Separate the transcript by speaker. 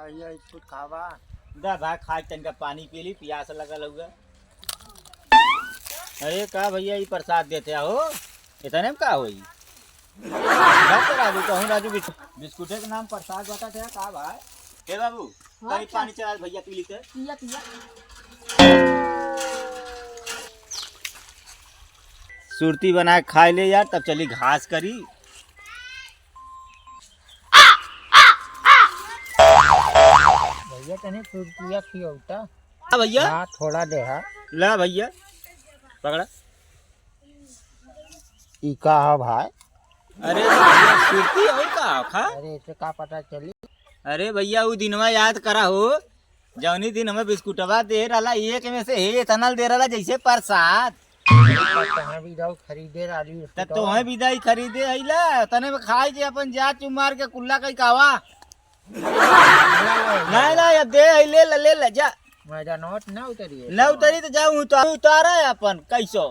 Speaker 1: भैया कुछ खावा
Speaker 2: दा भाई खा तनका पानी पी ली प्यास लगल होगा। अरे का भैया ये प्रसाद देते हो इतने में का होई राजू कहूँ राजू बिस्कुट के नाम प्रसाद बता थे का भाई हे बाबू कहीं पानी चला भैया पी लीते
Speaker 3: पिया पिया।
Speaker 2: सुरती बना के खा ले यार तब चली घास करी।
Speaker 1: भैया तने सुरतिया खियौता
Speaker 2: हाँ भैया
Speaker 1: हाँ थोड़ा दे हा
Speaker 2: ला भैया पकड़ा।
Speaker 1: ई का है भाई?
Speaker 2: अरे भैया सुरती और का खा।
Speaker 1: अरे इसे का पता चली?
Speaker 2: अरे भैया वो दिनवा याद करा हो जौनी दिन हमें बिस्कुटवा दे रहा एक में से हे इतना दे रहा जैसे प्रसाद
Speaker 1: तने भी जाओ खरीदे राली
Speaker 2: तब तो हमें विदाई खरीदे अइला तने में खाई के अपन जा चुमार के कुल्ला कई कावा नहीं नहीं अब दे ले ले ले जा
Speaker 1: मजा नोट ना उतरी
Speaker 2: न उतरी तो जाऊँ तो उतारा है अपन कैसो